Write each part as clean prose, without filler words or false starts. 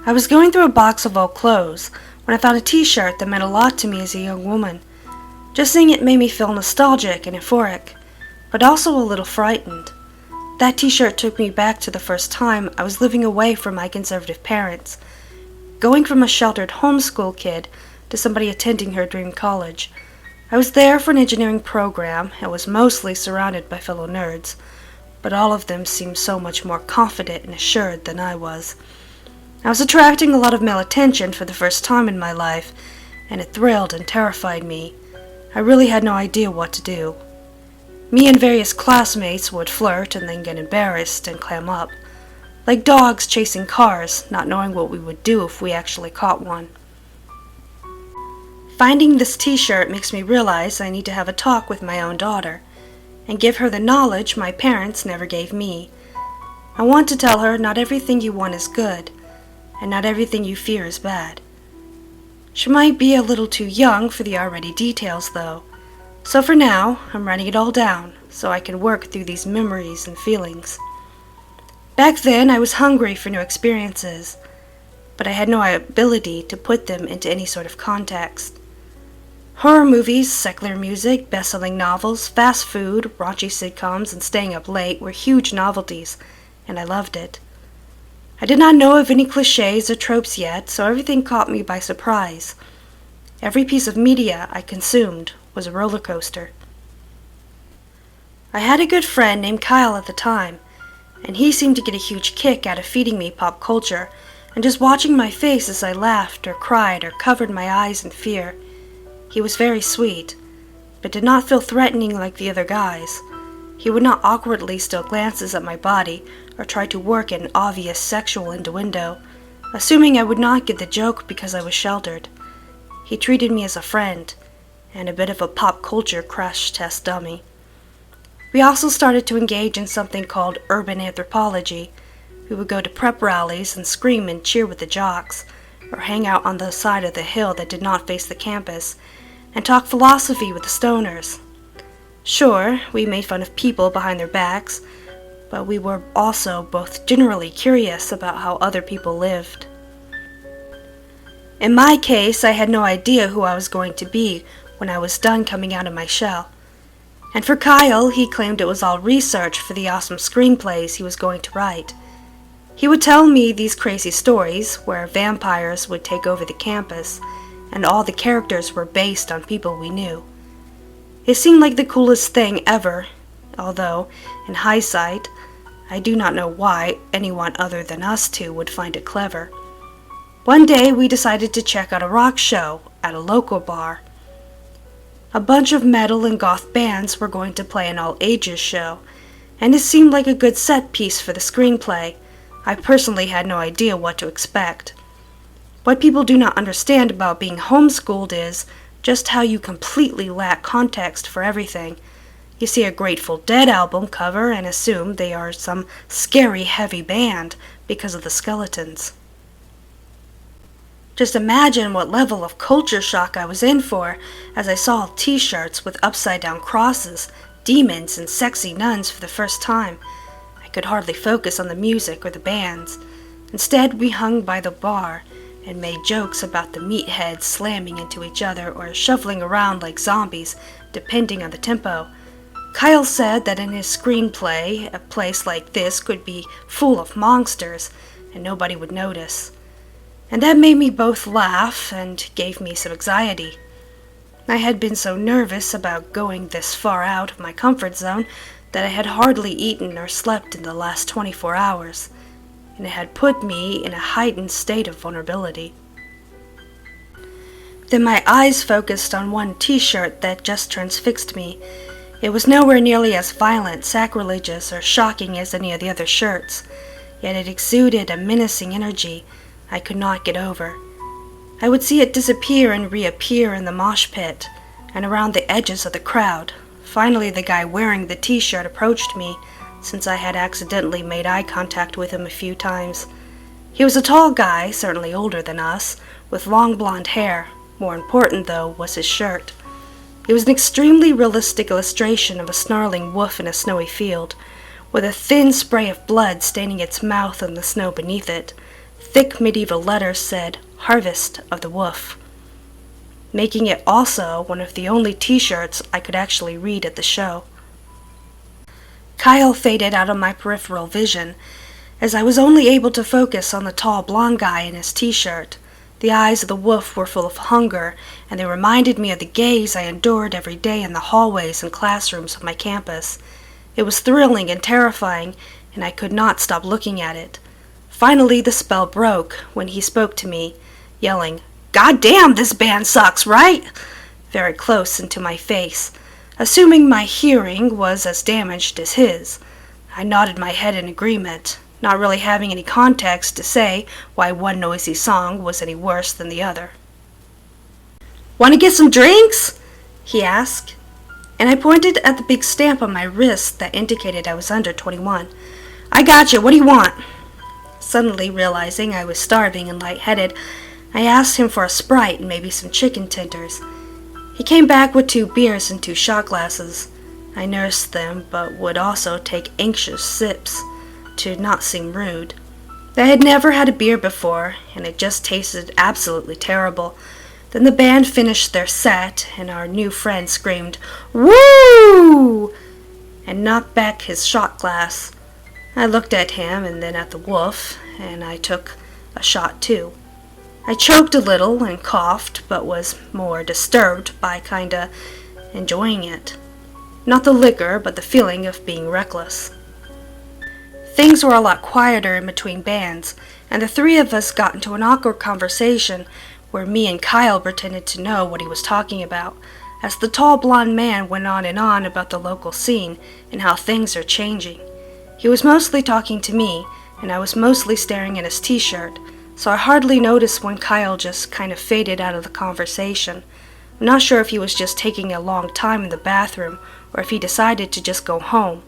I was going through a box of old clothes when I found a t-shirt that meant a lot to me as a young woman. Just seeing it made me feel nostalgic and euphoric, but also a little frightened. That t-shirt took me back to the first time I was living away from my conservative parents, going from a sheltered homeschool kid to somebody attending her dream college. I was there for an engineering program and was mostly surrounded by fellow nerds, but all of them seemed so much more confident and assured than I was. I was attracting a lot of male attention for the first time in my life, and it thrilled and terrified me. I really had no idea what to do. Me and various classmates would flirt and then get embarrassed and clam up, like dogs chasing cars, not knowing what we would do if we actually caught one. Finding this t-shirt makes me realize I need to have a talk with my own daughter, and give her the knowledge my parents never gave me. I want to tell her not everything you want is good, and not everything you fear is bad. She might be a little too young for the already details, though. So for now, I'm writing it all down, so I can work through these memories and feelings. Back then, I was hungry for new experiences, but I had no ability to put them into any sort of context. Horror movies, secular music, best-selling novels, fast food, raunchy sitcoms, and staying up late were huge novelties, and I loved it. I did not know of any cliches or tropes yet, so everything caught me by surprise. Every piece of media I consumed was a roller coaster. I had a good friend named Kyle at the time, and he seemed to get a huge kick out of feeding me pop culture and just watching my face as I laughed or cried or covered my eyes in fear. He was very sweet, but did not feel threatening like the other guys. He would not awkwardly steal glances at my body or try to work an obvious sexual innuendo, assuming I would not get the joke because I was sheltered. He treated me as a friend, and a bit of a pop culture crash test dummy. We also started to engage in something called urban anthropology. We would go to prep rallies and scream and cheer with the jocks, or hang out on the side of the hill that did not face the campus, and talk philosophy with the stoners. Sure, we made fun of people behind their backs, but we were also both generally curious about how other people lived. In my case, I had no idea who I was going to be when I was done coming out of my shell. And for Kyle, he claimed it was all research for the awesome screenplays he was going to write. He would tell me these crazy stories where vampires would take over the campus, and all the characters were based on people we knew. It seemed like the coolest thing ever, although, in hindsight, I do not know why anyone other than us two would find it clever. One day we decided to check out a rock show at a local bar. A bunch of metal and goth bands were going to play an all-ages show, and it seemed like a good set piece for the screenplay. I personally had no idea what to expect. What people do not understand about being homeschooled is just how you completely lack context for everything. You see a Grateful Dead album cover and assume they are some scary heavy band because of the skeletons. Just imagine what level of culture shock I was in for as I saw t-shirts with upside-down crosses, demons, and sexy nuns for the first time. I could hardly focus on the music or the bands. Instead, we hung by the bar and made jokes about the meatheads slamming into each other or shuffling around like zombies, depending on the tempo. Kyle said that in his screenplay, a place like this could be full of monsters, and nobody would notice. And that made me both laugh and gave me some anxiety. I had been so nervous about going this far out of my comfort zone that I had hardly eaten or slept in the last 24 hours, and it had put me in a heightened state of vulnerability. Then my eyes focused on one t-shirt that just transfixed me. It was nowhere nearly as violent, sacrilegious, or shocking as any of the other shirts, yet it exuded a menacing energy I could not get over. I would see it disappear and reappear in the mosh pit and around the edges of the crowd. Finally, the guy wearing the t-shirt approached me, since I had accidentally made eye contact with him a few times. He was a tall guy, certainly older than us, with long blonde hair. More important, though, was his shirt. It was an extremely realistic illustration of a snarling wolf in a snowy field, with a thin spray of blood staining its mouth and the snow beneath it. thick medieval letters said, "Harvest of the Wolf," making it also one of the only t-shirts I could actually read at the show. Kyle faded out of my peripheral vision, as I was only able to focus on the tall blonde guy in his t-shirt. The eyes of the wolf were full of hunger, and they reminded me of the gaze I endured every day in the hallways and classrooms of my campus. It was thrilling and terrifying, and I could not stop looking at it. Finally, the spell broke when he spoke to me, yelling, "God damn, this band sucks, right?" very close into my face, assuming my hearing was as damaged as his. I nodded my head in agreement, not really having any context to say why one noisy song was any worse than the other. "Want to get some drinks?" he asked, and I pointed at the big stamp on my wrist that indicated I was under 21. "I gotcha, what do you want?" Suddenly realizing I was starving and lightheaded, I asked him for a Sprite and maybe some chicken tenders. He came back with 2 beers and 2 shot glasses. I nursed them, but would also take anxious sips to not seem rude. I had never had a beer before, and it just tasted absolutely terrible. Then the band finished their set, and our new friend screamed, "Woo!" and knocked back his shot glass. I looked at him and then at the wolf, and I took a shot too. I choked a little and coughed, but was more disturbed by kinda enjoying it. Not the liquor, but the feeling of being reckless. Things were a lot quieter in between bands, and the 3 of us got into an awkward conversation where me and Kyle pretended to know what he was talking about, as the tall blonde man went on and on about the local scene and how things are changing. He was mostly talking to me, and I was mostly staring at his t-shirt, so I hardly noticed when Kyle just kind of faded out of the conversation. I'm not sure if he was just taking a long time in the bathroom, or if he decided to just go home,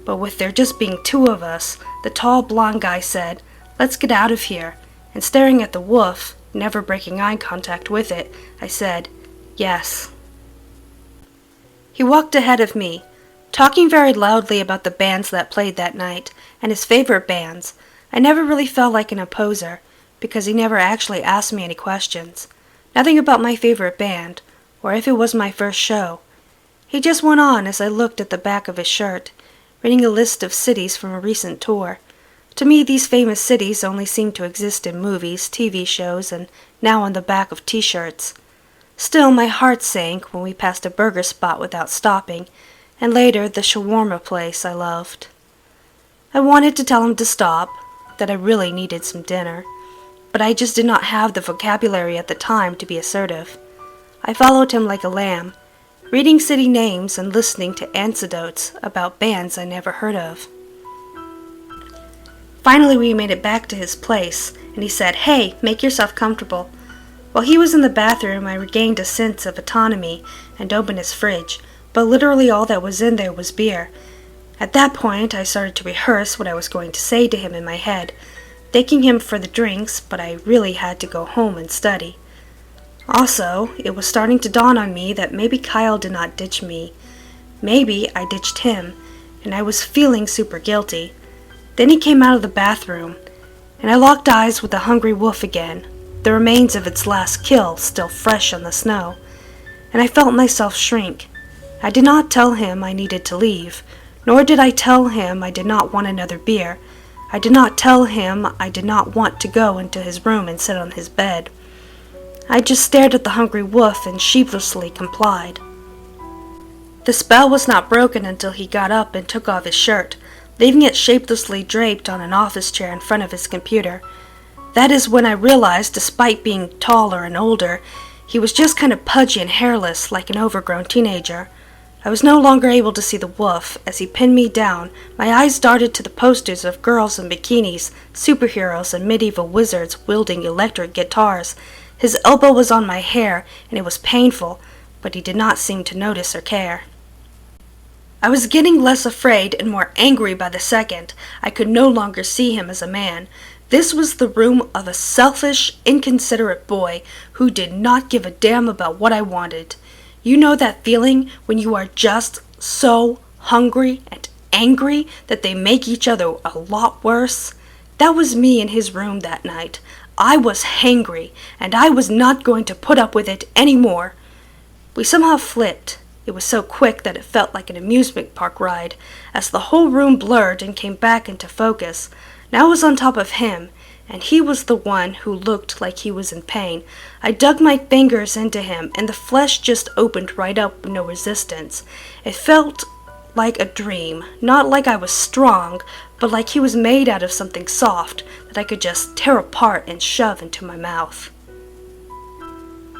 but with there just being 2 of us, the tall blonde guy said, "Let's get out of here," and staring at the wolf, never breaking eye contact with it, I said, "Yes." He walked ahead of me, talking very loudly about the bands that played that night, and his favorite bands. I never really felt like an opposer, because he never actually asked me any questions. Nothing about my favorite band, or if it was my first show. He just went on as I looked at the back of his shirt, reading a list of cities from a recent tour. To me, these famous cities only seem to exist in movies, TV shows, and now on the back of t-shirts. Still, my heart sank when we passed a burger spot without stopping, and later the shawarma place I loved. I wanted to tell him to stop, that I really needed some dinner, but I just did not have the vocabulary at the time to be assertive. I followed him like a lamb, reading city names and listening to anecdotes about bands I never heard of. Finally, we made it back to his place, and he said, "Hey, make yourself comfortable." While he was in the bathroom, I regained a sense of autonomy and opened his fridge, but literally all that was in there was beer. At that point, I started to rehearse what I was going to say to him in my head, thanking him for the drinks, but I really had to go home and study. Also, it was starting to dawn on me that maybe Kyle did not ditch me. Maybe I ditched him, and I was feeling super guilty. Then he came out of the bathroom, and I locked eyes with the hungry wolf again, the remains of its last kill still fresh on the snow, and I felt myself shrink. I did not tell him I needed to leave, nor did I tell him I did not want another beer. I did not tell him I did not want to go into his room and sit on his bed. I just stared at the hungry wolf and sheepishly complied. The spell was not broken until he got up and took off his shirt, leaving it shapelessly draped on an office chair in front of his computer. That is when I realized, despite being taller and older, he was just kind of pudgy and hairless like an overgrown teenager. I was no longer able to see the wolf. As he pinned me down, my eyes darted to the posters of girls in bikinis, superheroes, and medieval wizards wielding electric guitars. His elbow was on my hair, and it was painful, but he did not seem to notice or care. I was getting less afraid and more angry by the second. I could no longer see him as a man. This was the room of a selfish, inconsiderate boy who did not give a damn about what I wanted. You know that feeling when you are just so hungry and angry that they make each other a lot worse? That was me in his room that night. I was hangry, and I was not going to put up with it any more. We somehow flipped. It was so quick that it felt like an amusement park ride, as the whole room blurred and came back into focus. Now I was on top of him, and he was the one who looked like he was in pain. I dug my fingers into him, and the flesh just opened right up with no resistance. It felt like a dream, not like I was strong, but like he was made out of something soft that I could just tear apart and shove into my mouth.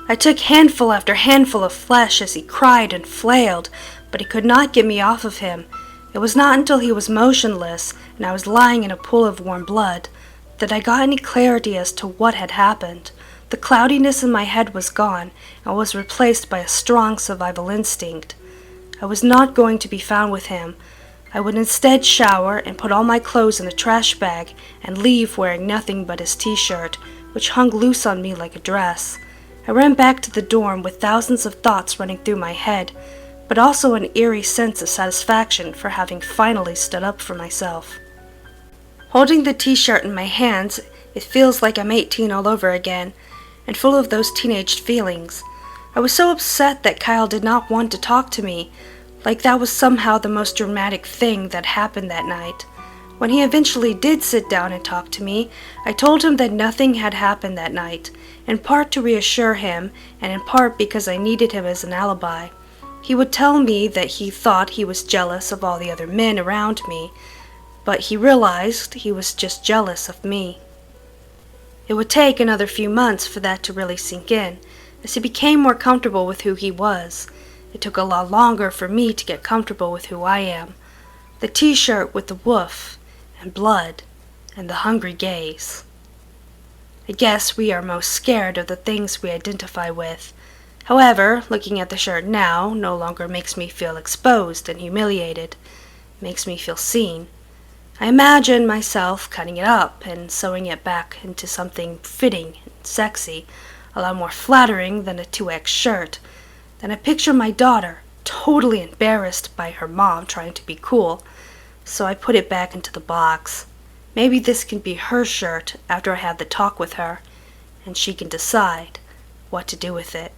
I took handful after handful of flesh as he cried and flailed, but he could not get me off of him. It was not until he was motionless and I was lying in a pool of warm blood that I got any clarity as to what had happened. The cloudiness in my head was gone and was replaced by a strong survival instinct. I was not going to be found with him. I would instead shower and put all my clothes in a trash bag and leave wearing nothing but his t-shirt, which hung loose on me like a dress. I ran back to the dorm with thousands of thoughts running through my head, but also an eerie sense of satisfaction for having finally stood up for myself. Holding the t-shirt in my hands, it feels like I'm 18 all over again, and full of those teenage feelings. I was so upset that Kyle did not want to talk to me, like that was somehow the most dramatic thing that happened that night. When he eventually did sit down and talk to me, I told him that nothing had happened that night, in part to reassure him, and in part because I needed him as an alibi. He would tell me that he thought he was jealous of all the other men around me, but he realized he was just jealous of me. It would take another few months for that to really sink in, as he became more comfortable with who he was. It took a lot longer for me to get comfortable with who I am. The t-shirt with the woof, and blood, and the hungry gaze. I guess we are most scared of the things we identify with. However, looking at the shirt now no longer makes me feel exposed and humiliated. It makes me feel seen. I imagine myself cutting it up and sewing it back into something fitting and sexy, a lot more flattering than a 2X shirt. Then I picture my daughter, totally embarrassed by her mom trying to be cool, so I put it back into the box. Maybe this can be her shirt after I have the talk with her, and she can decide what to do with it.